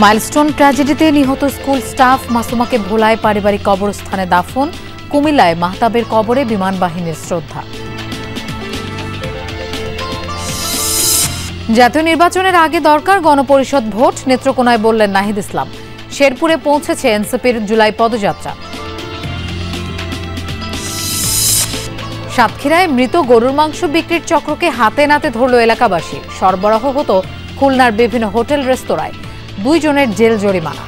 Milestone ট্র্যাজেডিতে নিহত school staff মাসুমাকে ভোলায় পারিবারিক কবরস্থানে দাফন। কুমিল্লায় মাহতাবের কবরে বিমান বাহিনীর শ্রদ্ধা। জাতীয় নির্বাচনের আগে দরকার গণপরিষদ ভোট, নেত্রকোনায় বললেন নাহিদ ইসলাম। শেরপুরে পৌঁছেছে এনসিপির জুলাই পদযাত্রা। সাতক্ষীরায় মৃত গরুর মাংস বিক্রির চক্রকে হাতে নাতে ধরল এলাকাবাসী। সরবরাহ হতো খুলনার বিভিন্ন হোটেল রেস্তোরাঁয়। 2 জনের জেল জরিমানা।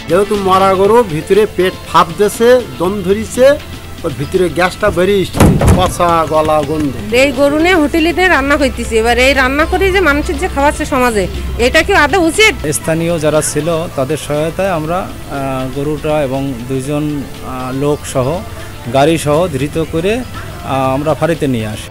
যেহেতু মরা গরু ভিতরে পেট ফাঁপ দিয়েছে, দম ধরিছে, ওর ভিতরে গ্যাসটা বেরিয়ে এসছে, পচা গলা গন্ধ। এই গরু নিয়ে হোটেলে রান্না করতেছে, এবার এই রান্না করে যে মানুষের যে খাওয়াচ্ছে সমাজে, এটা কি আদৌ উচিত? স্থানীয় যারা ছিল তাদের সহায়তায় আমরা গরুটা এবং 2 জন লোক সহ গাড়ি সহ ধৃত করে আমরা ফাঁড়িতে নিয়ে আসি।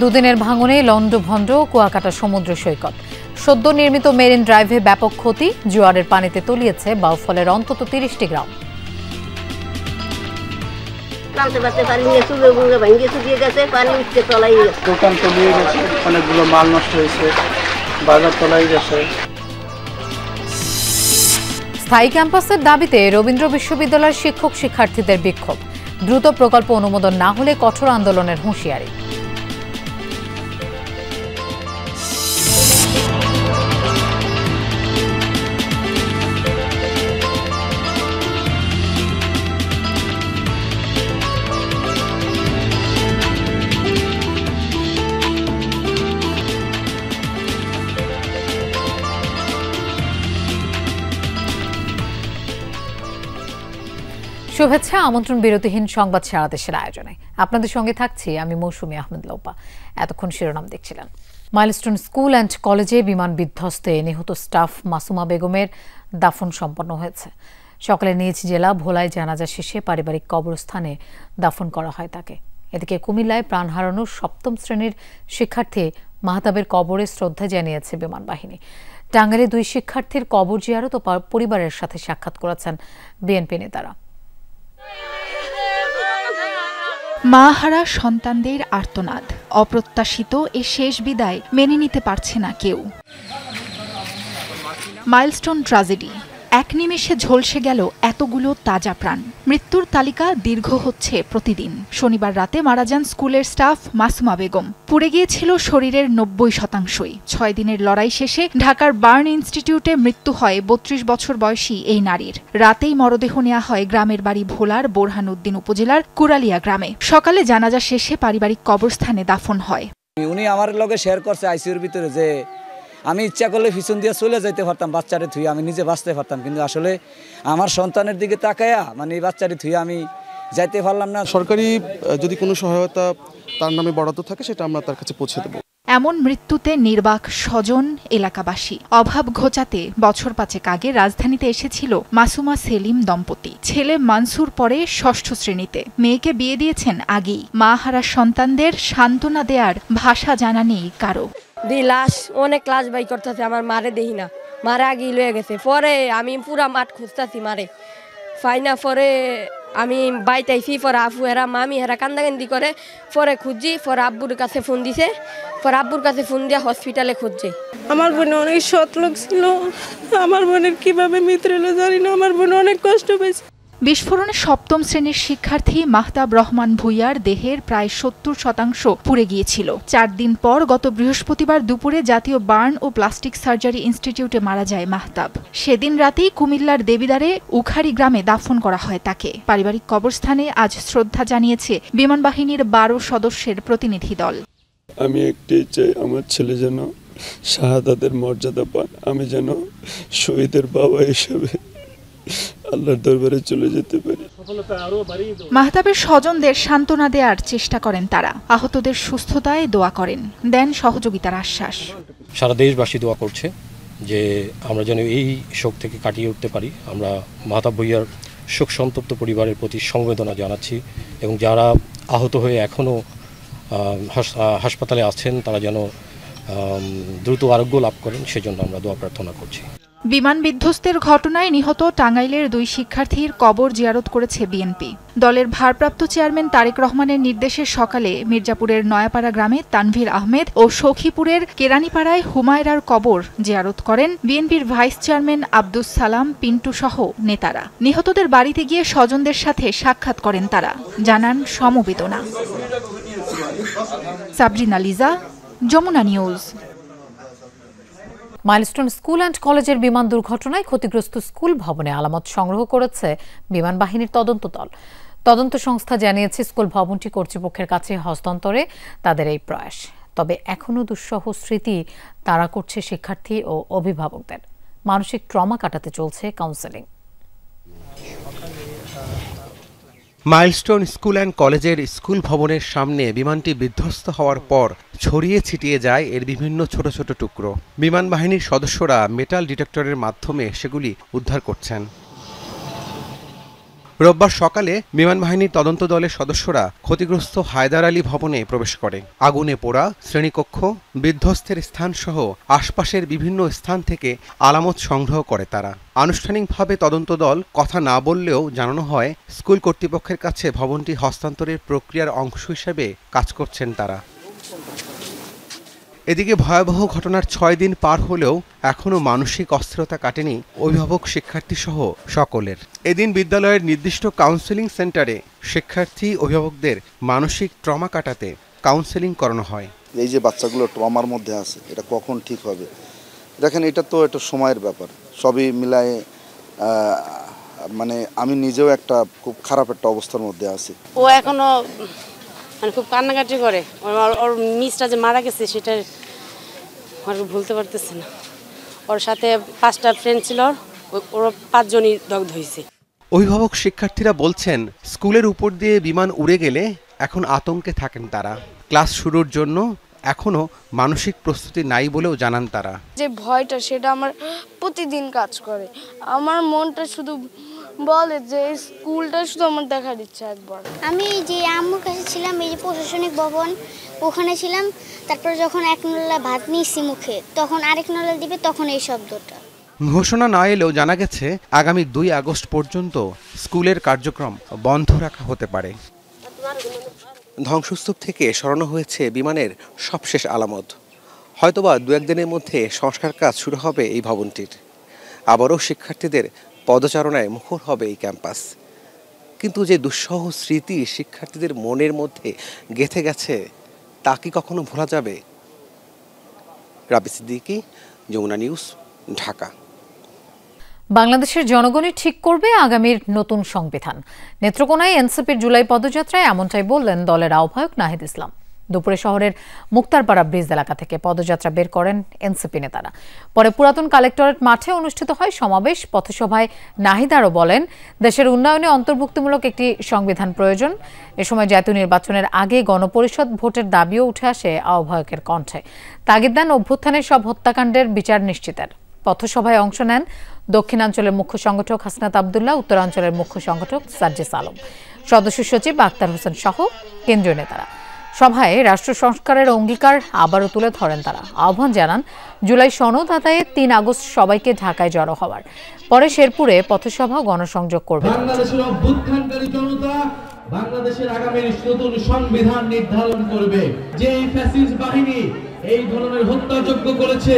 দুদিনের ভাঙনে লন্ডভন্ড কুয়াকাটা সমুদ্র সৈকত। সদ্য নির্মিত মেরিন ড্রাইভে ব্যাপক ক্ষতি। জোয়ারের পানিতে তলিয়েছে বাউফলের অন্তত 30টি গ্রাম। দোকান তলিয়ে গেছে, অনেকগুলো মাল নষ্ট হয়েছে, বাজার তলায় গেছে। স্থায়ী ক্যাম্পাসের দাবিতে রবীন্দ্র বিশ্ববিদ্যালয়ের শিক্ষক শিক্ষার্থীদের বিক্ষোভ। দ্রুত প্রকল্প অনুমোদন না হলে কঠোর আন্দোলনের হুঁশিয়ারি। শুভেচ্ছা, আমন্ত্রণ বিরতিহীন সংবাদ সারা দেশের আয়োজনে। আপনাদের সঙ্গে থাকছি আমি মৌসুমী আহমেদ লোপা। এতক্ষণ শিরোনাম দেখছিলেন। মাইলস্টোন স্কুল অ্যান্ড কলেজে বিমান বিধ্বস্তে নিহত স্টাফ মাসুমা বেগমের দাফন সম্পন্ন হয়েছে। সকালে নিজ জেলা ভোলায় জানাজা শেষে পারিবারিক কবরস্থানে দাফন করা হয় তাকে। এদিকে কুমিল্লায় প্রাণ হারানো 7ম শ্রেণীর শিক্ষার্থী মাহতাবের কবরে শ্রদ্ধা জানিয়েছে বিমান বাহিনী। টাঙ্গাইলে 2 শিক্ষার্থীর কবর জিয়ারত ও পরিবারের সাথে সাক্ষাৎ করেছেন বিএনপি নেতারা। মা হারা সন্তানদের আর্তনাদ, অপ্রত্যাশিত এ শেষ বিদায় মেনে নিতে পারছে না কেউ। মাইলস্টোন ট্র্যাজেডি, এক নিমেষে ঝলসে গেল এতগুলো তাজা প্রাণ। মৃত্যুর তালিকা দীর্ঘ হচ্ছে প্রতিদিন। শনিবার রাতে মারা যান স্কুলের স্টাফ মাসুমা বেগম। পুড়ে গিয়েছিল শরীরের 90%। 6 দিনের লড়াই শেষে ঢাকার বার্ন ইনস্টিটিউটে মৃত্যু হয় 32 বছর বয়সী এই নারীর। রাতেই মরদেহ নেওয়া হয় গ্রামের বাড়ি ভোলার বোরহানউদ্দিন উপজেলার কুরালিয়া গ্রামে। সকালে জানাজা শেষে পারিবারিক কবরস্থানে দাফন হয়। উনি আমার লগে শেয়ার করছে আইসিইউর ভিতরে যে আমি ইচ্ছা করলে পিছন দিয়ে চলে যেতে পারতাম, বাচ্চারে থুয়ে আমি নিজে বাঁচতে পারতাম, কিন্তু আসলে আমার সন্তানের দিকে তাকায়া এই বাচ্চারে থুয়ে আমি যাইতে পারলাম না। সরকারি যদি কোনো সহায়তা তার নামে বরাদ্দ থাকে সেটা আমরা তার কাছে পৌঁছে দেব। এমন মৃত্যুতে নির্বাক স্বজন, এলাকাবাসী। অভাব ঘোচাতে বছর 5 আগে রাজধানীতে এসেছিল মাসুমা সেলিম দম্পতি। ছেলে মানসুর পরে 6ষ্ঠ শ্রেণীতে। মেয়েকে বিয়ে দিয়েছেন আগেই। মা হারা সন্তানদের সান্ত্বনা দেয়ার ভাষা জানা নেই কারো। লাশ অনেক লাশ বাই করতেছে, আমার মারে দেখি না, মারে আগে লয়ে গেছে। পরে আমি পুরা মাঠ খুঁজতেছি মারে ফাইনা। পরে আমি বাইতাইছি, পরে আফু হেরা মামি হেরা কান্দাকান্দি করে, পরে খুঁজছি। পরে আব্বুর কাছে ফোন দিছে, পরে আব্বুর কাছে ফোন দিয়ে হসপিটালে খুঁজছে। আমার বোন অনেক সৎ লোক ছিল, আমার বোনের কিভাবে মৃত্যু হলো জানি না, আমার বোন অনেক কষ্ট পেয়েছে। বিস্ফোরণে 7ম শ্রেণীর শিক্ষার্থী মাহতাব রহমান ভুইয়ার দেহের প্রায় 70% পুড়ে গিয়েছিল। 4 দিন পর গত বৃহস্পতিবার দুপুরে জাতীয় বার্ন ও প্লাস্টিক সার্জারি ইনস্টিটিউটে মারা যায় মাহতাব। সেদিন রাতেই কুমিল্লার দেবিদারে উখারি গ্রামে দাফন করা হয় তাকে। পারিবারিক কবরস্থানে আজ শ্রদ্ধা জানিয়েছে বিমান বাহিনীর 12 সদস্যের প্রতিনিধি দল। আমি একটাই চাই, আমার ছেলে যেন শাহাদাতের মর্যাদা পান, আমি যেন শহীদের বাবা হিসেবে আল্লাহর দরবারে চলে যেতে পারি। মাহতাবের স্বজনদের সান্ত্বনা দেওয়ার চেষ্টা করেন তারা। আহতদের সুস্থতায় দোয়া করেন, দেন সহযোগিতার আশ্বাস। সারা দেশবাসী দোয়া করছে যে আমরা যেন এই শোক থেকে কাটিয়ে উঠতে পারি। আমরা মাহতাব ভুইয়ার শোক সন্তপ্ত পরিবারের প্রতি সমবেদনা জানাচ্ছি এবং যারা আহত হয়ে এখনও হাসপাতালে আছেন তারা যেন দ্রুত আরোগ্য লাভ করেন, সেজন্য আমরা দোয়া প্রার্থনা করছি। বিমান বিধ্বস্তের ঘটনায় নিহত টাঙ্গাইলের 2 শিক্ষার্থীর কবর জিয়ারত করেছে বিএনপি। দলের ভারপ্রাপ্ত চেয়ারম্যান তারেক রহমানের নির্দেশে সকালে মির্জাপুরের নয়াপাড়া গ্রামে তানভীর আহমেদ ও সখীপুরের কেরানীপাড়ায় হুমায়রার কবর জিয়ারত করেন বিএনপির ভাইস চেয়ারম্যান আব্দুস সালাম পিন্টু সহ নেতারা। নিহতদের বাড়িতে গিয়ে স্বজনদের সাথে সাক্ষাৎ করেন তারা, জানান সমবেদনা। Sabrina Liza, Jamuna news. Milestone School and কলেজের বিমান দুর্ঘটনায় ক্ষতিগ্রস্ত স্কুল ভবনে আলামত সংগ্রহ করেছে বিমান বাহিনীর তদন্ত দল। তদন্ত সংস্থা জানিয়েছে স্কুল ভবনটি কর্তৃপক্ষের কাছে হস্তান্তরে তাদের এই প্রয়াস। তবে এখনও দুঃসহ স্মৃতি তাড়া করছে শিক্ষার্থী ও অভিভাবকদের। মানসিক ট্রমা কাটাতে চলছে কাউন্সেলিং। মাইলস্টোন স্কুল অ্যান্ড কলেজের স্কুল ভবনের সামনে বিমানটি বিধ্বস্ত হওয়ার পর ছড়িয়ে ছিটিয়ে যায় এর বিভিন্ন ছোট ছোট টুকরো। বিমান বাহিনীর সদস্যরা মেটাল ডিটেক্টরের মাধ্যমে সেগুলি উদ্ধার করছেন। রোববার সকালে বিমান বাহিনীর তদন্ত দলের সদস্যরা ক্ষতিগ্রস্ত হায়দার আলী ভবনে প্রবেশ করে। আগুনে পোড়া শ্রেণীকক্ষ, বিধ্বস্তের স্থানসহ আশপাশের বিভিন্ন স্থান থেকে আলামত সংগ্রহ করে তারা। আনুষ্ঠানিকভাবে তদন্ত দল কথা না বললেও জানানো হয় স্কুল কর্তৃপক্ষের কাছে ভবনটি হস্তান্তরের প্রক্রিয়ার অংশ হিসেবে কাজ করছেন তারা। এদিকে ভয়াবহ ঘটনার 6 দিন পার হলেও এখনও মানসিক অস্থিরতা কাটেনি অভিভাবক শিক্ষার্থী সহ সকলের। এদিন বিদ্যালয়ের নির্দিষ্ট কাউন্সেলিং সেন্টারে শিক্ষার্থী অভিভাবকদের মানসিক ট্রমা কাটাতে কাউন্সেলিং করানো হয়। এই যে বাচ্চাগুলো ট্রমার মধ্যে আছে, এটা কখন ঠিক হবে? দেখেন, এটা তো একটা সময়ের ব্যাপার। সবই মিলায়ে মানে আমি নিজেও একটা খুব খারাপ একটা অবস্থার মধ্যে আছি। ও এখনো মানে খুব কান্নাকাটি করে। ওর মিসটা যে মারা গেছে সেটা ভুলতে পারতেছে না। ওর সাথে 5টা ফ্রেন্ড ছিল, ওর 5 জনই দগ্ধ হয়েছে। অভিভাবক শিক্ষার্থীরা বলছেন স্কুলের উপর দিয়ে বিমান উড়ে গেলে এখন আতঙ্কে থাকেন তারা। ক্লাস শুরুর জন্য এখনো মানসিক প্রস্তুতি নাই বলেও জানান তারা। যে ভয়টা সেটা আমার প্রতিদিন কাজ করে। আমার মনটা শুধু বলে যে স্কুলটা শুধু আমার দেখার ইচ্ছা একবার। আমি যে আম্মুর কাছে ছিলাম, এই যে প্রশাসনিক ভবন ওখানে ছিলাম, তারপর যখন 1 নলা ভাত নিয়েছি মুখে, তখন আরেক নলা দিবে, তখন এই শব্দটা। ঘোষণা না এলেও জানা গেছে আগামী 2 আগস্ট পর্যন্ত স্কুলের কার্যক্রম বন্ধ রাখা হতে পারে। ধ্বংসস্তূপ থেকে সরানো হয়েছে বিমানের সবশেষ আলামত। হয়তোবা 2-1 দিনের মধ্যে সংস্কার কাজ শুরু হবে এই ভবনটির। আবারও শিক্ষার্থীদের পদচারণায় মুখর হবে এই ক্যাম্পাস। কিন্তু যে দুঃসহ স্মৃতি শিক্ষার্থীদের মনের মধ্যে গেঁথে গেছে তা কি কখনো ভোলা যাবে? রাবি সিদ্দিকী, যমুনা নিউজ, ঢাকা। বাংলাদেশের জনগণই ঠিক করবে আগামীর নতুন সংবিধান। নেত্রকোনায় এনসিপির জুলাই পদযাত্রায় এমনটাই বললেন দলের আহ্বায়ক নাহিদ ইসলাম। দুপুরে শহরের মুক্তারপাড়া ব্রিজ এলাকা থেকে পদযাত্রা বের করেন এনসিপি নেতারা। পরে পুরাতন কালেক্টরেট মাঠে অনুষ্ঠিত হয় সমাবেশ। পথসভায় নাহিদ আরও বলেন, দেশের উন্নয়নে অন্তর্ভুক্তিমূলক একটি সংবিধান প্রয়োজন। এ সময় জাতীয় নির্বাচনের আগে গণপরিষদ ভোটের দাবিও উঠে আসে আহ্বায়কের কণ্ঠে। তাগিদ দেন অভ্যুত্থানের সব হত্যাকাণ্ডের বিচার নিশ্চিতের। পথসভায় অংশ নেন দক্ষিণাঞ্চলের মুখ্য সংগঠক হাসনাত আবদুল্লাহ, উত্তরাঞ্চলের মুখ্য সংগঠক সার্জিস আলম, সদস্য সচিব আক্তার হোসেন সহ কেন্দ্রীয় নেতারা। সভায় রাষ্ট্র সংস্কারের অঙ্গীকার আবারও তুলে ধরেন তারা। আহ্বান জানান জুলাই সনদ আদায়ে 3 আগস্ট সবাইকে ঢাকায় জড়ো হওয়ার। পরে শেরপুরে পথসভা গণসংযোগ করবে। বাংলাদেশের অভ্যুত্থানকারী জনতা বাংলাদেশের আগামী নতুন সংবিধান নির্ধারণ করবে। যে ফ্যাসিস্ট বাহিনী এই ধরনের হত্যাযজ্ঞ করেছে,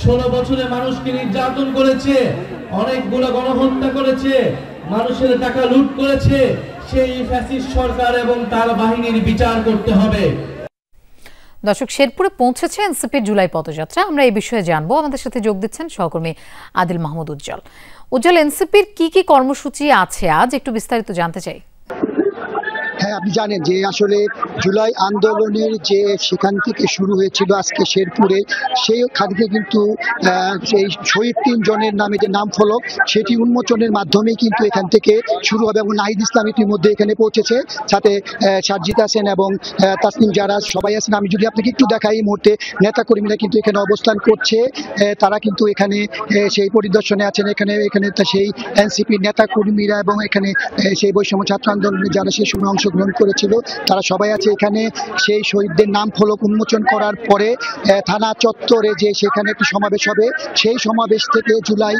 16 বছরে মানুষকে নির্যাতন করেছে, অনেকগুলো গণহত্যা করেছে, মানুষের টাকা লুট করেছে, সেই ফ্যাসিস্ট সরকার এবং তার বাহিনীর বিচার করতে হবে। দর্শক, শেরপুরে পৌঁছেছে এনসিপির জুলাই পদযাত্রা। আমরা এই বিষয়ে জানবো। আমাদের সাথে যোগ দিচ্ছেন সহকর্মী আদিল মাহমুদ উজ্জ্বল। উজ্জ্বল, এনসিপির কি কর্মসূচি আছে আজ, একটু বিস্তারিত জানতে চাই। হ্যাঁ, আপনি জানেন যে আসলে জুলাই আন্দোলনের যে সেখান থেকে শুরু হয়েছিল আজকে শেরপুরে, সেই খাদিকে কিন্তু সেই শহীদ 3 জনের নামে যে নাম ফলক সেটি উন্মোচনের মাধ্যমে কিন্তু এখান থেকে শুরু হবে। এবং নাহিদ ইসলাম ইতিমধ্যে এখানে পৌঁছেছে, সাথে সার্জিত আছেন এবং তাসনিম, যারা সবাই আছেন। আমি যদি আপনাকে একটু দেখাই, এই মুহূর্তে নেতাকর্মীরা কিন্তু এখানে অবস্থান করছে। তারা কিন্তু এখানে সেই পরিদর্শনে আছেন। এখানে সেই এনসিপির নেতাকর্মীরা এবং এখানে সেই বৈষম্য ছাত্র আন্দোলনে যারা সেই সময় অংশ অংশগ্রহণ করেছিল তারা সবাই আছে এখানে। সেই শহীদদের নাম ফলক উন্মোচন করার পরে থানা চত্বরে যে সেখানে একটি সমাবেশ হবে, সেই সমাবেশ থেকে জুলাই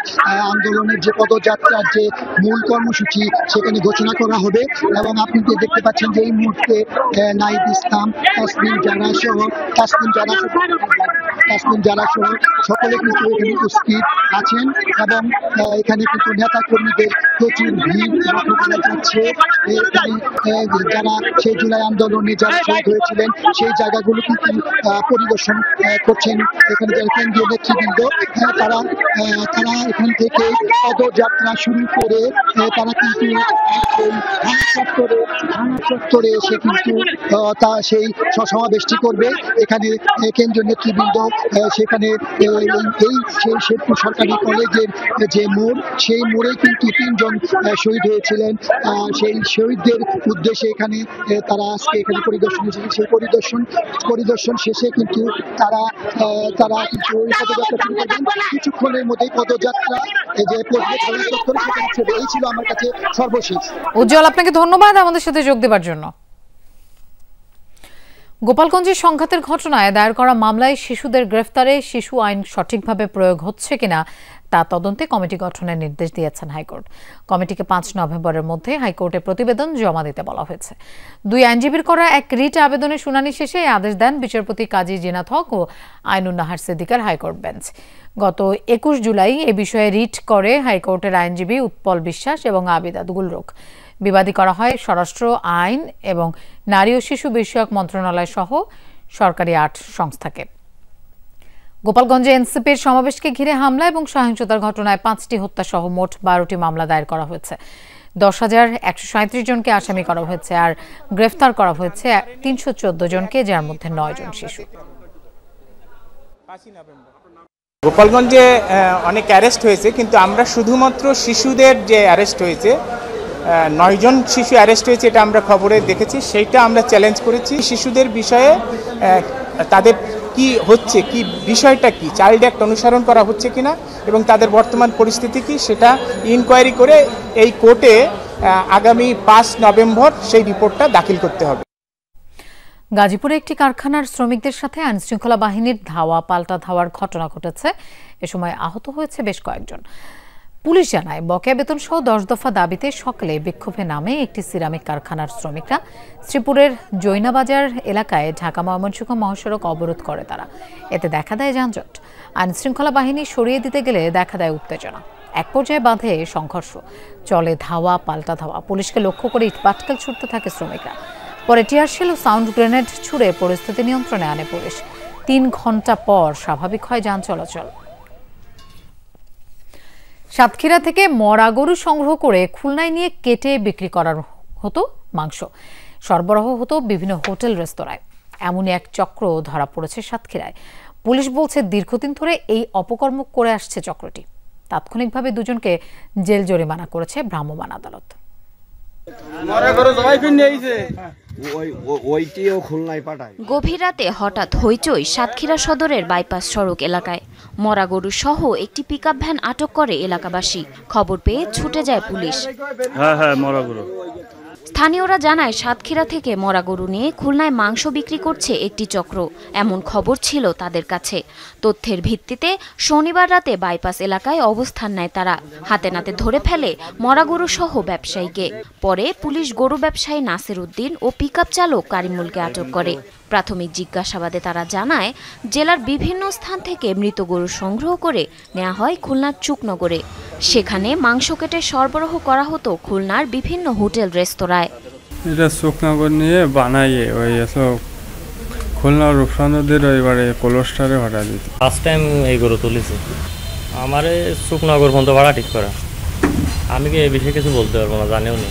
আন্দোলনের যে পদযাত্রার যে মূল কর্মসূচি সেখানে ঘোষণা করা হবে। এবং আপনি দেখতে পাচ্ছেন যে এই মুহূর্তে নাহিদ ইসলাম, তাসমিন জারা সহ সকলে কিন্তু এখানে উপস্থিত আছেন এবং এখানে কিন্তু নেতা কর্মীদের প্রচুর ভিড় লক্ষ্য করা যাচ্ছে। যারা সেই জুলাই আন্দোলনে যারা শহীদ হয়েছিলেন সেই জায়গাগুলো কিন্তু পরিদর্শন করছেন এখানে যারা কেন্দ্রীয় নেতৃবৃন্দ। তারা এখান থেকে পদযাত্রা শুরু করে তারা কিন্তু চত্বরে এসে কিন্তু সেই সমাবেশটি করবে। এখানে কেন্দ্রীয় নেতৃবৃন্দ সেখানে এই শেরপুর সরকারি কলেজের যে মোড়, সেই মোড়ে কিন্তু 3 জন শহীদ হয়েছিলেন। সেই শহীদদের উদ্দেশ্যে এখানে তারা আজকে এখানে পরিদর্শন এসেছে। সেই পরিদর্শন শেষে কিন্তু তারা কিন্তু পদযাত্রা শুরু করবেন। কিছুক্ষণের মধ্যেই পদযাত্রা যে এই ছিল আমার কাছে সর্বশেষ। উজ্জ্বল, আপনাকে ধন্যবাদ আমাদের সাথে যোগ দেওয়ার জন্য। গোপালগঞ্জের সংঘাতের ঘটনায় দায়ের করা মামলায় শিশুদের গ্রেফতারে শিশু আইন সঠিকভাবে প্রয়োগ হচ্ছে কিনা তা তদন্তে কমিটি গঠনের নির্দেশ দিয়েছেন হাইকোর্ট। কমিটিকে 5 নভেম্বরের মধ্যে হাইকোর্টে প্রতিবেদন জমা দিতে বলা হয়েছে। 2 আইনজীবীর করা এক রিট আবেদনের শুনানি শেষে এই আদেশ দেন বিচারপতি কাজী জিনাত হক ও আইনুন নাহার সিদ্দিকার হাইকোর্ট বেঞ্চ। গত 21 জুলাই এ বিষয়ে রিট করে হাইকোর্টের আইনজীবী উৎপল বিশ্বাস এবং আবিদা গুলরুখ। বিবাদী করা হয় স্বরাষ্ট্র, আইন এবং নারী ও শিশু বিষয়ক মন্ত্রণালয় সহ সরকারি 8 সংস্থাকে। গোপালগঞ্জে এনসিপির সমাবেশকে ঘিরে হামলা এবং সহিংসতার ঘটনায় 5টি হত্যা সহ মোট 12টি মামলা দায়ের করা হয়েছে। 10,137 জনকে আসামি করা হয়েছে আর গ্রেফতার করা হয়েছে 314 জনকে, যার মধ্যে 9 জন শিশু। গোপালগঞ্জে অনেক অ্যারেস্ট হয়েছে, কিন্তু আমরা শুধুমাত্র শিশুদের যে অ্যারেস্ট হয়েছে 9 জন শিশু অ্যারেস্ট হয়েছে এটা আমরা খবরে দেখেছি, সেইটা আমরা চ্যালেঞ্জ করেছি। শিশুদের বিষয়ে তাদের কি হচ্ছে, কি বিষয়টা কি, চাইল্ড অ্যাক্ট অনুসরণ করা হচ্ছে কিনা এবং তাদের বর্তমান পরিস্থিতি কি সেটা ইনকোয়ারি করে এই কোর্টে আগামী 5 নভেম্বর সেই রিপোর্টটা দাখিল করতে হবে। গাজীপুরে একটি কারখানার শ্রমিকদের সাথে আইনশৃঙ্খলা বাহিনীর ধাওয়া পাল্টা ধাওয়ার ঘটনা ঘটেছে। এ সময় আহত হয়েছে বেশ কয়েকজন। পুলিশ জানায় বকেয়া বেতন সহ 10 দফা দাবিতে সকালে বিক্ষোভে নামে একটি সিরামিক কারখানার শ্রমিকরা। শ্রীপুরের জৈনাবাজার এলাকায় ঢাকা ময়মনসিংহ মহাসড়ক অবরোধ করে তারা। এতে দেখা দেয় যানজট। আইনশৃঙ্খলা বাহিনী সরিয়ে দিতে গেলে দেখা দেয় উত্তেজনা। এক পর্যায়ে বাঁধে সংঘর্ষ, চলে ধাওয়া পাল্টা ধাওয়া। পুলিশকে লক্ষ্য করে ইটপাটকেল ছুটতে থাকে শ্রমিকরা। পরে টিয়ারশেল ও সাউন্ড গ্রেনেড ছুড়ে পরিস্থিতি নিয়ন্ত্রণে আনে পুলিশ। 3 ঘন্টা পর স্বাভাবিক হয় যান চলাচল। সাতক্ষীরা থেকে মরা গরু সংগ্রহ করে খুলনায় নিয়ে কেটে বিক্রি করার হতো মাংস। সরবরাহ হতো বিভিন্ন হোটেল রেস্তোরাঁয়। এমনই এক চক্র ধরা পড়েছে সাতক্ষীরায়। পুলিশ বলছে দীর্ঘদিন ধরে এই অপকর্ম করে আসছে চক্রটি। তাৎক্ষণিকভাবে 2 জনকে জেল জরিমানা করেছে ভ্রাম্যমাণ আদালত। গভীর রাতে হঠাৎ হইচই সাতক্ষীরা সদরের বাইপাস সড়ক এলাকায়। মরা গরু সহ একটি পিকআপ ভ্যান আটক করে এলাকাবাসী। খবর পেয়ে ছুটে যায় পুলিশ। স্থানীয়রা জানায় সাতক্ষীরা থেকে মরা গরু নিয়ে খুলনায় মাংস বিক্রি করছে একটি চক্র, এমন খবর ছিল তাদের কাছে। তথ্যের ভিত্তিতে শনিবার রাতে বাইপাস এলাকায় অবস্থান নেয় তারা। হাতে নাতে ধরে ফেলে মরা গরু সহ ব্যবসায়ীকে। পরে পুলিশ গরু ব্যবসায়ী নাসির উদ্দিন ও পিকআপ চালক কারিমুলকে আটক করে। প্রাথমিক জিজ্ঞাসাবাদে তারা জানায় জেলার বিভিন্ন স্থান থেকে মৃত গরু সংগ্রহ করে নেওয়া হয় খুলনার চুকনগরে। সেখানে মাংস কেটে সরবরাহ করা হতো খুলনার বিভিন্ন হোটেল রেস্তোরাঁয়। এটা চুকনগর নিয়ে বানাইয়ে ওই সব খুলনার রূপসানদের এবারে কোলেস্টারে ভাড়া দিত। ফার্স্ট টাইম এই গরু তুলেছে আমার চুকনগর পর্যন্ত ভাড়া ঠিক করা। আমি কি এই বিষয়ে কিছু বলতে পারবো না, জানিও নি।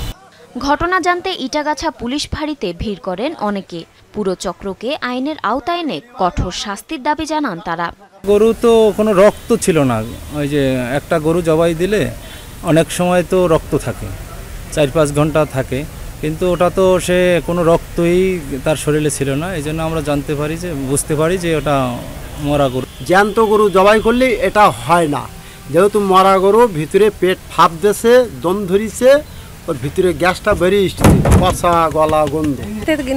ঘটনা জানতে ইটাগাছা পুলিশ ফাঁড়িতে ভিড় করেন অনেকে। পুরো চক্রকে আইনের আওতায় এনে কঠোর শাস্তির দাবি জানান তারা। গরু তো কোনো রক্ত ছিল না। ওই যে একটা গরু জবাই দিলে অনেক সময় তো রক্ত থাকে, 4-5 ঘন্টা থাকে, কিন্তু ওটা তো সে কোনো রক্তই তার শরীরে ছিল না। এই জন্য আমরা বুঝতে পারি যে ওটা মরা গরু। জ্যান্ত গরু জবাই করলে এটা হয় না, যেহেতু মরা গরু ভিতরে পেট ফাঁপ দিয়েছে, দম ধরিছে, ওর ভিতরে গ্যাসটা বেরিয়ে এসছে, পচা গলা গন্ধ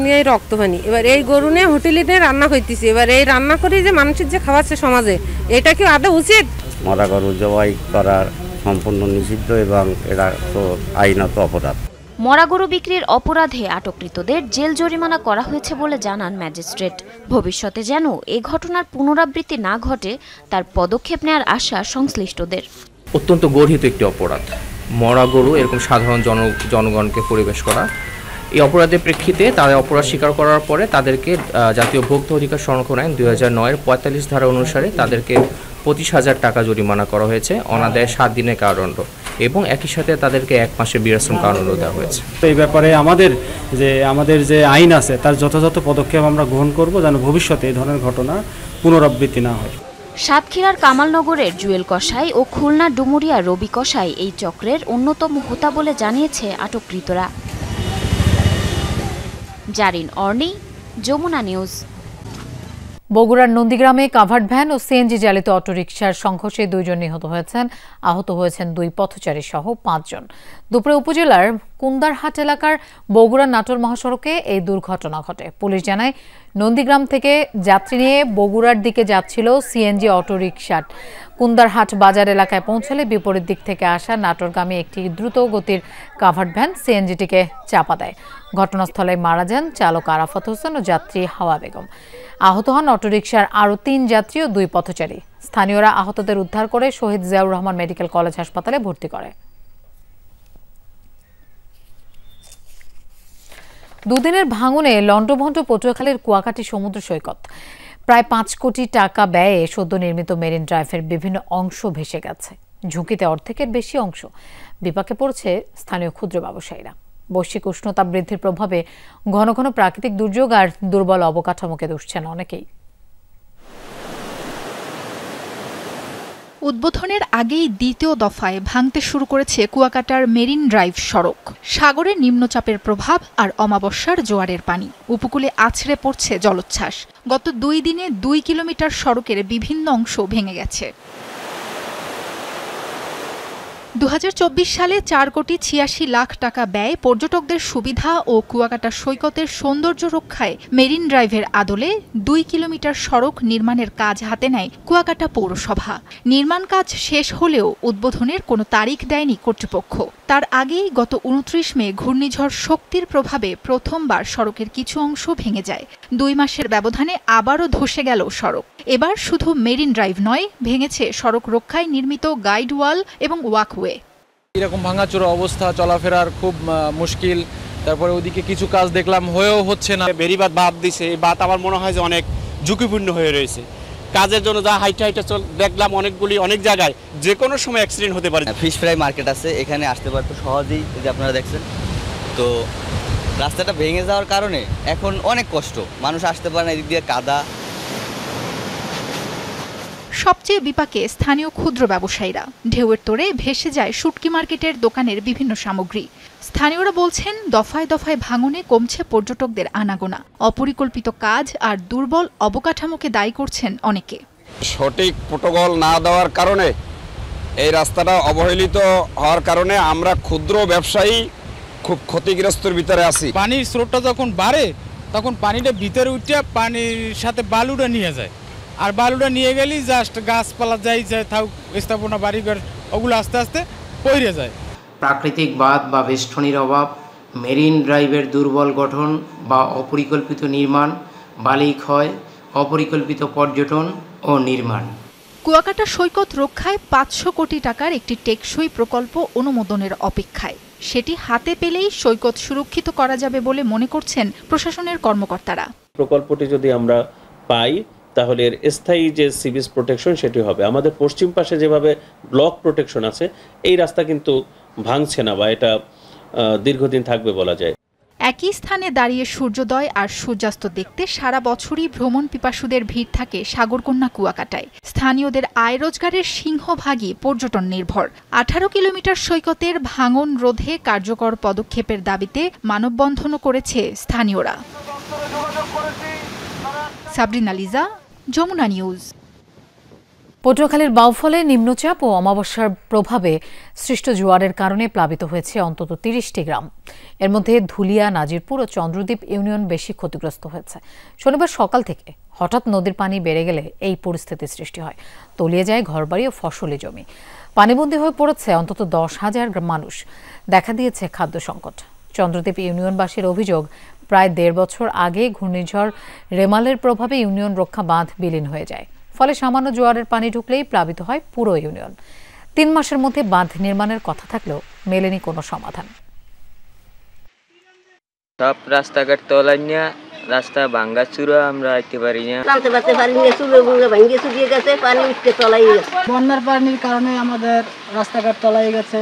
নিয়ে রক্ত পানি। এবার এই গরু নিয়ে হোটেলে রান্না করতেছি, এবার এই রান্না করে যে মানুষের যে খাওয়াচ্ছে সমাজে, এটা কি আদৌ উচিত? মরা গরু জবাই করার সম্পূর্ণ নিষিদ্ধ এবং এটা তো আইনত অপরাধ। মরা গরু বিক্রির অপরাধে আটককৃতদের জেল জরিমানা করা হয়েছে বলে জানান ম্যাজিস্ট্রেট। ভবিষ্যতে যেন এ ঘটনার পুনরাবৃত্তি না ঘটে তার পদক্ষেপ নেওয়ার আশা সংশ্লিষ্টদের। অত্যন্ত গর্হিত একটি অপরাধ মরা গরু এরকম সাধারণ জনগণকে পরিবেশ করা। এই অপরাধের প্রেক্ষিতে তারা অপরাধ স্বীকার করার পরে তাদেরকে জাতীয় ভোক্তা অধিকার সংরক্ষণ আইন 2009-এর 45 ধারা অনুসারে তাদেরকে 25,000 টাকা জরিমানা করা হয়েছে, অনাদায়ে 7 দিনের কারাদণ্ড এবং একই সাথে তাদেরকে 1 মাসের বিরাশ্রম কারাদণ্ড দেওয়া হয়েছে। এই ব্যাপারে আমাদের যে আইন আছে তার যথাযথ পদক্ষেপ আমরা গ্রহণ করব যেন ভবিষ্যতে এই ধরনের ঘটনা পুনরাবৃত্তি না হয়। সাতক্ষীরার কামালনগরের জুয়েল কসাই ও খুলনা ডুমুরিয়ার রবি কসাই এই চক্রের অন্যতম হোতা বলে জানিয়েছে আটককৃতরা। জারিন অর্নি, যমুনা নিউজ। বগুড়ার নন্দীগ্রামে কাভার্ড ভ্যান ও সিএনজি চালিত অটোরিকশার সংঘর্ষে 2 জন নিহত হয়েছেন, আহত হয়েছেন 2 পথচারী সহ 5 জন। দুপুরে উপজেলার কুন্দারহাট এলাকার বগুড়া নাটোর মহাসড়কে এই দুর্ঘটনা ঘটে। পুলিশ জানায় নন্দীগ্রাম থেকে যাত্রী নিয়ে বগুড়ার দিকে যাচ্ছিল সিএনজি অটোরিকশা। কুন্দারহাট বাজার এলাকায় পৌঁছালে বিপরীত দিক থেকে আসা নাটোরগামী একটি দ্রুত গতির কাভার্ড ভ্যান সিএনজিটিকে চাপা দেয়। ঘটনাস্থলে মারা যান চালক আরাফাত হোসেন ও যাত্রী হাওয়া বেগম। আহত হন অটোরিকশার আরও 3 যাত্রী ও 2 পথচারী। স্থানীয়রা আহতদের উদ্ধার করে শহীদ জিয়াউর রহমান মেডিকেল কলেজ হাসপাতালে ভর্তি করে। দুদিনের ভাঙনে লন্ডভন্ড পটুয়াখালীর কুয়াকাটি সমুদ্র সৈকত। প্রায় 5 কোটি টাকা ব্যয়ে সদ্য নির্মিত মেরিন ড্রাইভের বিভিন্ন অংশ ভেসে গেছে। ঝুঁকিতে অর্ধেকের বেশি অংশ। বিপাকে পড়ছে স্থানীয় ক্ষুদ্র ব্যবসায়ীরা। বৈশ্বিক উষ্ণতা বৃদ্ধির প্রভাবে ঘন ঘন প্রাকৃতিক দুর্যোগ আর দুর্বল অবকাঠামোকে দুষছেন অনেকেই। উদ্বোধনের আগেই দ্বিতীয় দফায় ভাঙতে শুরু করেছে কুয়াকাটার মেরিন ড্রাইভ সড়ক। সাগরের নিম্নচাপের প্রভাব আর অমাবস্যার জোয়ারের পানি উপকূলে আছড়ে পড়ছে জলোচ্ছ্বাস। গত 2 দিনে 2 কিলোমিটার সড়কের বিভিন্ন অংশ ভেঙে গেছে। 2024 সালে 4,86,00,000 টাকা ব্যয় পর্যটকদের সুবিধা ও কুয়াকাটা সৈকতের সৌন্দর্য রক্ষায় মেরিন ড্রাইভের আদলে 2 কিলোমিটার সড়ক নির্মাণের কাজ হাতে নেয় কুয়াকাটা পৌরসভা। নির্মাণ কাজ শেষ হলেও উদ্বোধনের কোনো তারিখ দেয়নি কর্তৃপক্ষ। তার আগেই গত 29 মে ঘূর্ণিঝড় শক্তির প্রভাবে প্রথমবার সড়কের কিছু অংশ ভেঙে যায়। 2 মাসের ব্যবধানে আবারও ধসে গেল সড়ক। এবার শুধু মেরিন ড্রাইভ নয়, ভেঙেছে সড়ক রক্ষায় নির্মিত গাইড ওয়াল এবং ওয়াকওয়ে। এরকম ভাঙাচোরা অবস্থা, চলাফেরার খুব মুশকিল। তারপরে ওদিকে কিছু কাজ দেখলাম হয়েও হচ্ছে না। বেরিবাদ বাদ দিছে, এই বাদ আমার মনে হয় যে অনেক ঝুঁকিপূর্ণ হয়ে রয়েছে। কাজের জন্য যা হাইটে দেখলাম অনেক জায়গায় যে কোনো সময় অ্যাক্সিডেন্ট হতে পারে। ফিশ ফ্রাই মার্কেট আছে, এখানে আসতে পারতো সহজেই, যে আপনারা দেখছেন। তো রাস্তাটা ভেঙে যাওয়ার কারণে এখন অনেক কষ্ট, মানুষ আসতে পারে না, এদিক দিয়ে কাদা। সবচেয়ে বিপাকে স্থানীয় ক্ষুদ্র ব্যবসায়ীরা। ঢেউয়ের তোড়ে ভেসে যায় শুটকি মার্কেটের দোকানের বিভিন্ন সামগ্রী। স্থানীয়রা বলছেন দফায় দফায় ভাঙনে কমছে পর্যটকদের আনাগোনা। অপরিকল্পিত কাজ আর দুর্বল অবকাঠামোকে দায়ী করছেন অনেকে। সঠিক প্রোটোকল না দেওয়ার কারণে এই রাস্তাটা অবহেলিত হওয়ার কারণে আমরা ক্ষুদ্র ব্যবসায়ী খুব ক্ষতিগ্রস্তের ভিতরে আছি। পানির স্রোতটা যখন বাড়ে তখন পানিটা ভিতরে উঠে পানির সাথে বালুটা নিয়ে যায়, আর বালুটা নিয়ে গেলেই জাস্ট গাছপালা যায় থাক স্থাপনা বাড়িঘর ওগুলো আস্তে আস্তে পড়ে যায়। প্রাকৃতিক বাঁধ বা বেষ্টনীর অভাব, মেরিন ড্রাইভের দুর্বল গঠন বা অপরিকল্পিত নির্মাণ, বালি ক্ষয়, অপরিকল্পিত পর্যটন ও নির্মাণ। কুয়াকাটা সৈকত রক্ষায় 500 কোটি টাকার একটি টেকসই প্রকল্প অনুমোদনের অপেক্ষায়। সেটি হাতে পেলেই সৈকত সুরক্ষিত করা যাবে বলে মনে করছেন প্রশাসনের কর্মকর্তারা। প্রকল্পটি যদি আমরা পাই তাহলে এর স্থায়ী যে সি বিচ প্রোটেকশন সেটি হবে। আমাদের পশ্চিম পাশে যেভাবে ব্লক প্রোটেকশন আছে, এই রাস্তা কিন্তু ভাঙছে না বা এটা দীর্ঘদিন থাকবে বলা যায়। একই স্থানে দাঁড়িয়ে সূর্যোদয় আর সূর্যাস্ত দেখতে সারা বছরই ভ্রমণ পিপাসুদের ভিড় থাকে সাগরকন্যা কুয়াকাটায়। স্থানীয়দের আয় রোজগারের সিংহভাগই পর্যটন নির্ভর। 18 কিলোমিটার সৈকতের ভাঙন রোধে কার্যকর পদক্ষেপের দাবিতে মানববন্ধনও করেছে স্থানীয়রা। সাবরিনা লিজা, যমুনা নিউজ। পটুয়াখালীর বাউফলে নিম্নচাপ ও অমাবস্যার প্রভাবে সৃষ্ট জোয়ারের কারণে প্লাবিত হয়েছে অন্তত ৩০টি গ্রাম। এর মধ্যে ধুলিয়া, নাজিরপুর ও চন্দ্রদ্বীপ ইউনিয়ন বেশি ক্ষতিগ্রস্ত হয়েছে। শনিবার সকাল থেকে হঠাৎ নদীর পানি বেড়ে গেলে এই পরিস্থিতির সৃষ্টি হয়। তলিয়ে যায় ঘরবাড়ি ও ফসলি জমি। পানিবন্দী হয়ে পড়েছে অন্তত 10,000 মানুষ। দেখা দিয়েছে খাদ্য সংকট। চন্দ্রদ্বীপ ইউনিয়নবাসীর অভিযোগ, প্রায় 1.5 বছর আগে ঘূর্ণিঝড় রেমালের প্রভাবে ইউনিয়ন রক্ষা বাঁধ বিলীন হয়ে যায়। ফলে সামান্য জোয়ারের পানি ঢুকলেই প্লাবিত হয় পুরো ইউনিয়ন। 3 মাসের মধ্যে বাঁধ নির্মাণের কথা থাকলেও মেলেনি কোনো সমাধান। সব রাস্তাঘাট তলায় নিয়ে রাস্তা ভাঙ্গা চূড়া, আমরা আইতে পারি না। বন্যার পানির কারণে আমাদের রাস্তাঘাট তলায় গেছে,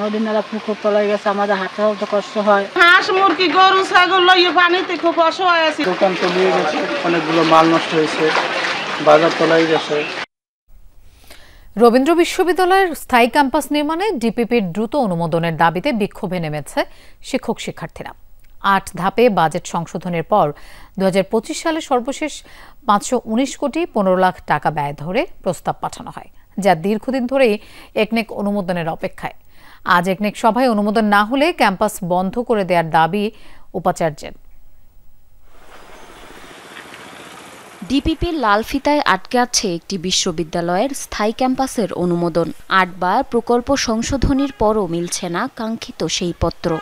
নদী নালা পুকুর তলায় গেছে, আমাদের হাঁটতে হাঁটতে কষ্ট হয়। হাঁস মুরগি গরু ছাগল লইয়ে পানিতে খুব অসহায় আছে। দোকান তলিয়ে গেছে, অনেকগুলো মাল নষ্ট হয়েছে, বাজার তলায় গেছে। রবীন্দ্র বিশ্ববিদ্যালয়ের স্থায়ী ক্যাম্পাস নির্মাণে ডিপিপির দ্রুত অনুমোদনের দাবিতে বিক্ষোভে নেমেছে শিক্ষক শিক্ষার্থীরা। 8 ধাপে বাজেট সংশোধনের পর 2025 সালে সর্বশেষ 519 কোটি 15 লাখ টাকা ব্যয় ধরে প্রস্তাব পাঠানো হয়, যা দীর্ঘদিন ধরেই একনেক অনুমোদনের অপেক্ষায়। আজ একনেক সভায় অনুমোদন না হলে ক্যাম্পাস বন্ধ করে দেওয়ার দাবি উপাচার্যের। ডিপিপির লাল ফিতায় আটকে আছে একটি বিশ্ববিদ্যালয়ের স্থায়ী ক্যাম্পাসের অনুমোদন। 8 বার প্রকল্প সংশোধনীর পরও মিলছে না কাঙ্ক্ষিত সেই পত্র।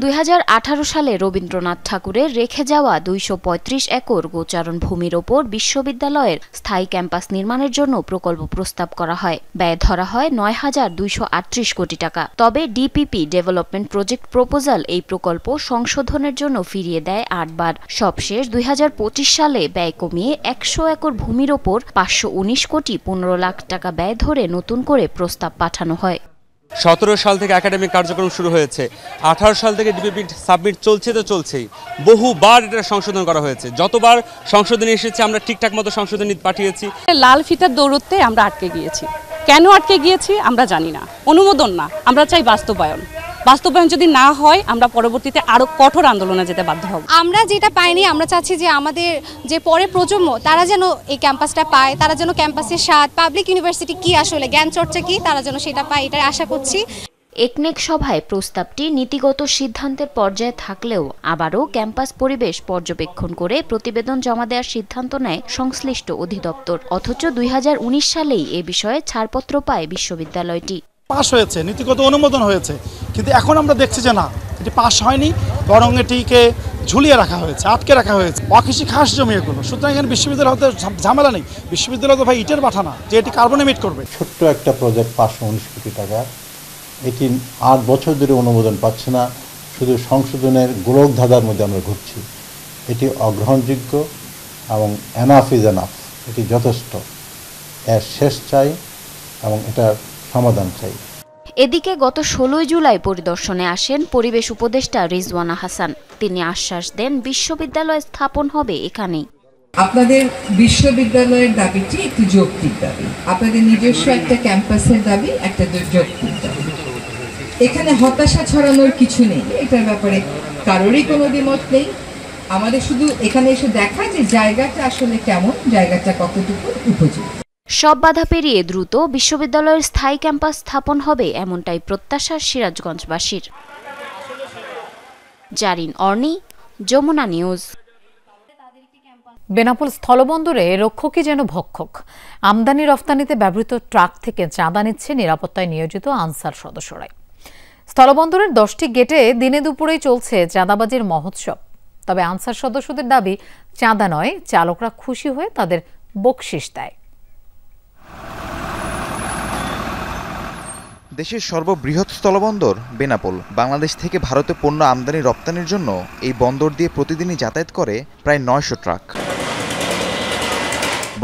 2018 সালে রবীন্দ্রনাথ ঠাকুরের রেখে যাওয়া 235 একর গোচারণ ভূমির ওপর বিশ্ববিদ্যালয়ের স্থায়ী ক্যাম্পাস নির্মাণের জন্য প্রকল্প প্রস্তাব করা হয়। ব্যয় ধরা হয় 9,238 কোটি টাকা। তবে ডিপিপি ডেভেলপমেন্ট প্রজেক্ট প্রপোজাল এই প্রকল্প সংশোধনের জন্য ফিরিয়ে দেয় 8 বার। সবশেষ 2025 সালে ব্যয় কমিয়ে 100 একর ভূমির ওপর 519 কোটি 15 লাখ টাকা ব্যয় ধরে নতুন করে প্রস্তাব পাঠানো হয়। 17 সাল থেকে একাডেমিক কার্যক্রম শুরু হয়েছে, 18 সাল থেকে ডিপিপি সাবমিট চলছে তো চলছেই। বহুবার এটা সংশোধন করা হয়েছে, যতবার সংশোধনী এসেছে আমরা ঠিকঠাক মতো সংশোধনী পাঠিয়েছি। লাল ফিতার দৌড়তে আমরা আটকে গিয়েছি। কেন আটকে গিয়েছি আমরা জানি না। অনুমোদন না, আমরা চাই বাস্তবায়ন। বাস্তবায়ন যদি না হয় আমরা পরবর্তীতে আরো কঠোর আন্দোলনে যেতে বাধ্য হব। আমরা যেটা পাইনি, আমরা চাচ্ছি যে আমাদের যে পরে প্রজন্ম তারা যেন এই ক্যাম্পাসটা পায়, তারা যেন ক্যাম্পাসের স্বাদ, পাবলিক ইউনিভার্সিটি কি আসলে, জ্ঞান চর্চা কি, তারা যেন সেটা পায়, এটা আশা করছি। একনেক সভায় প্রস্তাবটি নীতিগত সিদ্ধান্তের পর্যায়ে থাকলেও আবারও ক্যাম্পাস পরিবেশ পর্যবেক্ষণ করে প্রতিবেদন জমা দেওয়ার সিদ্ধান্ত নেয় সংশ্লিষ্ট অধিদপ্তর। অথচ 2019 সালেই এ বিষয়ে ছাড়পত্র পায় বিশ্ববিদ্যালয়টি। পাশ হয়েছে, নীতিগত অনুমোদন হয়েছে, কিন্তু এখন আমরা দেখছি যে না, এটি পাশ হয়নি, বরং এটিকে ঝুলিয়ে রাখা হয়েছে, আটকে রাখা হয়েছে। অকৃষি খাস জমি এগুলো। সুতরাং এখানে বিশ্ববিদ্যালয় হতে ঝামেলা নেই। বিশ্ববিদ্যালয় তো ভাই ইটের বাঠা না যে এটি কার্বন এমিট করবে। ছোট্ট একটা প্রজেক্ট 519 কোটি টাকা, এটি 8 বছর ধরে অনুমোদন পাচ্ছে না। শুধু সংশোধনের গোলক ধাঁধার মধ্যে আমরা ঘুরছি। এটি অগ্রহণযোগ্য এবং এনাফ ইজ এনাফ, এটি যথেষ্ট। এর শেষ চাই এবং এটার সমাধান চাই। এদিকে গত 16 জুলাই পরিদর্শনে আসেন পরিবেশ উপদেষ্টা রিজওয়ানা হাসান। তিনি আশ্বাস দেন বিশ্ববিদ্যালয় স্থাপন হবে এখানেই। আপনাদের বিশ্ববিদ্যালয়ের দাবিটি একটি যৌক্তিক দাবি, আপনাদের নিজস্ব একটা ক্যাম্পাসের দাবি একটা যৌক্তিক দাবি। এখানে হতাশা ছড়ানোর কিছু নেই, এটার ব্যাপারে কারোরই কোনো দ্বিমত নেই। আমাদের শুধু এখানে এসে দেখা যে জায়গাটা আসলে কেমন, জায়গাটা কতটুকু উপযোগী। সব বাধা পেরিয়ে দ্রুত বিশ্ববিদ্যালয়ের স্থায়ী ক্যাম্পাস স্থাপন হবে এমনটাই প্রত্যাশা সিরাজগঞ্জবাসীর। জারিন অর্নি, যমুনা নিউজ। বেনাপোল স্থলবন্দরে রক্ষকই যেন ভক্ষক। আমদানি রফতানিতে ব্যবহৃত ট্রাক থেকে চাঁদা নিচ্ছে নিরাপত্তায় নিয়োজিত আনসার সদস্যরাই। স্থলবন্দরের 10টি গেটে দিনে দুপুরেই চলছে চাঁদাবাজির মহোৎসব। তবে আনসার সদস্যদের দাবি, চাঁদা নয়, চালকরা খুশি হয়ে তাদের বকশিশ দেয়। দেশের সর্ববৃহৎ স্থলবন্দর বেনাপোল। বাংলাদেশ থেকে ভারতে পণ্য আমদানি রপ্তানির জন্য এই বন্দর দিয়ে প্রতিদিনই যাতায়াত করে প্রায় 900 ট্রাক।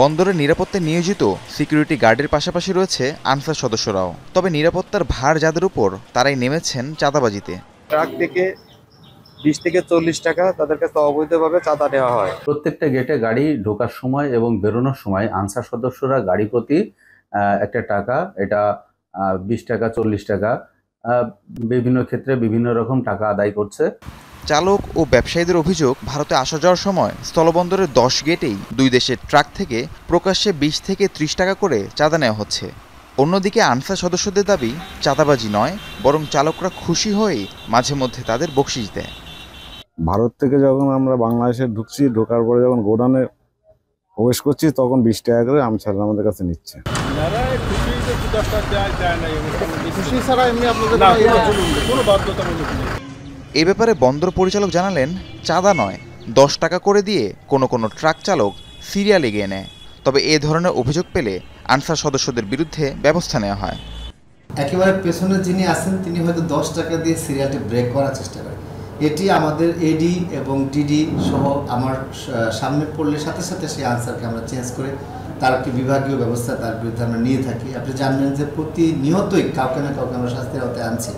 বন্দরের নিরাপত্তায় নিয়োজিত সিকিউরিটি গার্ডের পাশাপাশি রয়েছে আনসার সদস্যরাও। তবে নিরাপত্তার ভার যাদের উপর, তারাই নেমেছেন চাঁদাবাজিতে। ট্রাক থেকে 20 থেকে 40 টাকা তাদের কাছে অবৈধভাবে চাঁদা নেওয়া হয়। প্রত্যেকটা গেটে গাড়ি ঢোকার সময় এবং বেরোনোর সময় আনসার সদস্যরা গাড়ি প্রতি একটা টাকা, এটা 20 টাকা, 40 টাকা, বিভিন্ন ক্ষেত্রে বিভিন্ন রকম টাকা আদায় করছে। চালক ও ব্যবসায়ীদের অভিযোগ, ভারতে আসা যাওয়ার সময় স্থলবন্দরের 10 গেটেই দুই দেশের ট্রাক থেকে প্রকাশ্যে 20 থেকে 30 টাকা করে চাঁদা নেওয়া হচ্ছে। অন্যদিকে আনসার সদস্যদের দাবি চাঁদাবাজি নয়, বরং চালকরা খুশি হয়ে মাঝে মধ্যে তাদের বকশিশ দেয়। ভারত থেকে যখন আমরা বাংলাদেশে ঢুকছি, ঢোকার পরে যখন গোডাউনে প্রবেশ করছি, তখন 20 টাকা করে আনসার আমাদের কাছে নিচ্ছে। এ ব্যাপারে বন্দর পরিচালক জানালেন, চাঁদা নয়, 10 টাকা করে দিয়ে কোনো কোনো ট্রাক চালক সিরিয়াল এগিয়ে নেয়। তবে এ ধরনের অভিযোগ পেলে আনসার সদস্যদের বিরুদ্ধে ব্যবস্থা নেওয়া হয়। একেবারে পেছনে যিনি আছেন তিনি হয়তো 10 টাকা দিয়ে সিরিয়ালটি ব্রেক করার চেষ্টা করেন। এটি আমাদের এডি এবং টিডি সহ আমার সামনে পড়লে সাথে সাথে সেই আনসারকে আমরা চেঞ্জ করে তার একটি বিভাগীয় ব্যবস্থা তার বিরুদ্ধে আমরা নিয়ে থাকি। আপনি জানবেন যে প্রতিনিয়তই কাউকে না কাউকে আমরা শাস্তির আওতায় আনছি।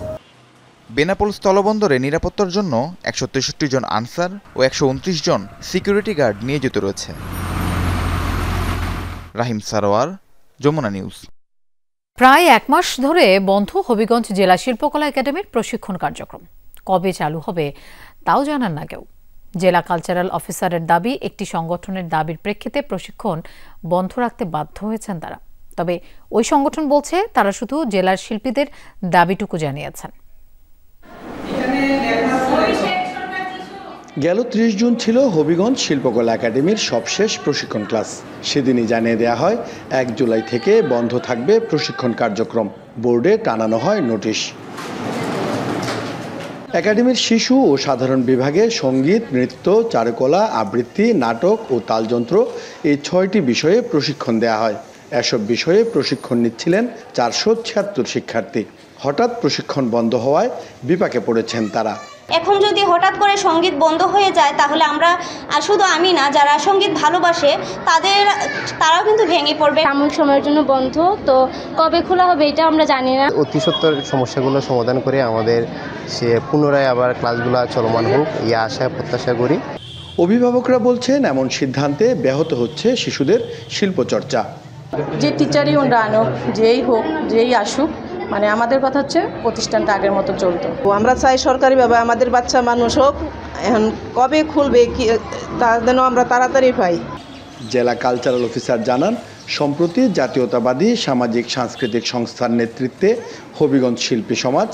বেনাপোল স্থলবন্দরে নিরাপত্তার জন্য 163 জন আনসার ও 129 জন সিকিউরিটি গার্ড নিয়োজিত রয়েছে। রাহিম সারোয়ার, যমুনা নিউজ। প্রায় 1 মাস ধরে বন্ধ হবিগঞ্জ জেলা শিল্পকলা একাডেমির প্রশিক্ষণ কার্যক্রম। কবে চালু হবে তাও জানান না কেউ। জেলা কালচারাল অফিসারের দাবি, একটি সংগঠনের দাবির প্রেক্ষিতে প্রশিক্ষণ বন্ধ রাখতে বাধ্য হয়েছেন তারা। তবে ওই সংগঠন বলছে তারা শুধু জেলার শিল্পীদের দাবিটুকু জানিয়েছেন। গেল 30 জুন ছিল হবিগঞ্জ শিল্পকলা একাডেমির সবশেষ প্রশিক্ষণ ক্লাস। সেদিনই জানিয়ে দেওয়া হয় 1 জুলাই থেকে বন্ধ থাকবে প্রশিক্ষণ কার্যক্রম। বোর্ডে টানানো হয় নোটিশ। একাডেমির শিশু ও সাধারণ বিভাগে সঙ্গীত, নৃত্য, চারুকলা, আবৃত্তি, নাটক ও তালযন্ত্র এই 6টি বিষয়ে প্রশিক্ষণ দেওয়া হয়। এসব বিষয়ে প্রশিক্ষণ নিচ্ছিলেন 476 শিক্ষার্থী। হঠাৎ প্রশিক্ষণ বন্ধ হওয়ায় বিপাকে পড়েছেন তারা। এখন যদি হঠাৎ করে সঙ্গীত বন্ধ হয়ে যায় তাহলে আমরা, আর শুধু আমি না, যারা সঙ্গীত ভালোবাসে তারাও কিন্তু ভেঙে পড়বে। সাময়িক সময়ের জন্য বন্ধ, তো কবে খোলা হবে এটা আমরা জানি না। অতি সত্বর সমস্যাগুলো সমাধান করে আমাদের সে পুনরায় আবার ক্লাসগুলো চলমান হোক, এই আশা প্রত্যাশা করি। অভিভাবকরা বলছেন এমন সিদ্ধান্তে ব্যাহত হচ্ছে শিশুদের শিল্পচর্চা। যে টিচারই ওরা আনুক, যেই হোক, যেই আসুক, মানে আমাদের কথা হচ্ছে প্রতিষ্ঠানটা আগের মতো চলতো। আমরা চাই সরকারিভাবে আমাদের বাচ্চা মানুষ হোক, এখন কবে খুলবে কি তা যেন আমরা তাড়াতাড়ি পাই। জেলা কালচারাল অফিসার জানান, সম্প্রতি জাতীয়তাবাদী সামাজিক সাংস্কৃতিক সংস্থার নেতৃত্বে হবিগঞ্জ শিল্পী সমাজ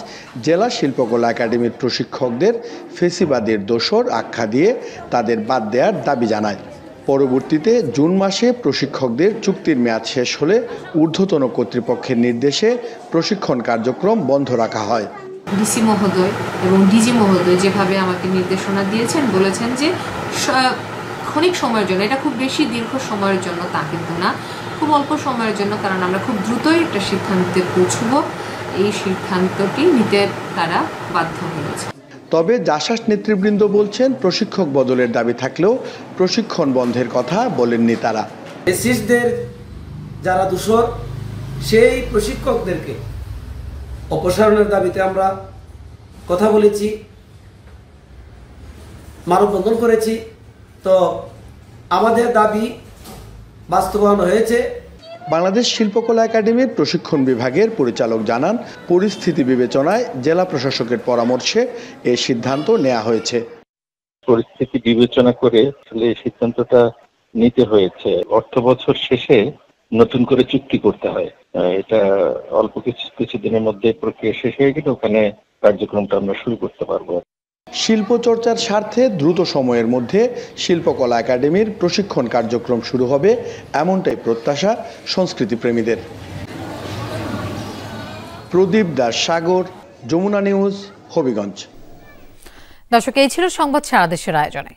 জেলা শিল্পকলা একাডেমির প্রশিক্ষকদের ফেসিবাদের দোসর আখ্যা দিয়ে তাদের বাদ দেওয়ার দাবি জানায়। পরবর্তীতে জুন মাসে প্রশিক্ষকদের চুক্তির মেয়াদ শেষ হলে ঊর্ধ্বতন কর্তৃপক্ষের নির্দেশে প্রশিক্ষণ কার্যক্রম বন্ধ রাখা হয়। ডিসি মহোদয় এবং ডিজি মহোদয় যেভাবে আমাকে নির্দেশনা দিয়েছেন, বলেছেন যে ক্ষণিক সময়ের জন্য, এটা খুব বেশি দীর্ঘ সময়ের জন্য তা কিন্তু না, খুব অল্প সময়ের জন্য, কারণ আমরা খুব দ্রুতই একটা সিদ্ধান্তে পৌঁছব, এই সিদ্ধান্তটি নিতে তারা বাধ্য হয়েছে। তবে জাসাস নেতৃবৃন্দ বলছেন, প্রশিক্ষক বদলের দাবি থাকলেও প্রশিক্ষণ বন্ধের কথা বলেননি তারা। এসিস্টদের যারা দোষর, সেই প্রশিক্ষকদেরকে অপসারণের দাবিতে আমরা কথা বলেছি, মানববন্ধন করেছি। তো আমাদের দাবি বাস্তবায়ন হয়েছে। বাংলাদেশ শিল্পকলা একাডেমির প্রশিক্ষণ বিভাগের পরিচালক জানান, পরিস্থিতি বিবেচনায় জেলা প্রশাসকের পরামর্শে এই সিদ্ধান্ত নেওয়া হয়েছে। পরিস্থিতি বিবেচনা করে এই সিদ্ধান্তটা নিতে হয়েছে। অর্থ বছর শেষে নতুন করে চুক্তি করতে হয়, এটা অল্প কিছু দিনের মধ্যে প্রক্রিয়া শেষ হয়ে গেলে ওখানে কার্যক্রমটা আমরা শুরু করতে পারবো। শিল্পচর্চার স্বার্থে দ্রুত সময়ের মধ্যে শিল্পকলা একাডেমির প্রশিক্ষণ কার্যক্রম শুরু হবে, এমনটাই প্রত্যাশা সংস্কৃতিপ্রেমীদের। প্রদীপ দাস সাগর, যমুনা নিউজ, হবিগঞ্জ। দর্শক, এই ছিল সংবাদ সারা দেশের আয়োজনে।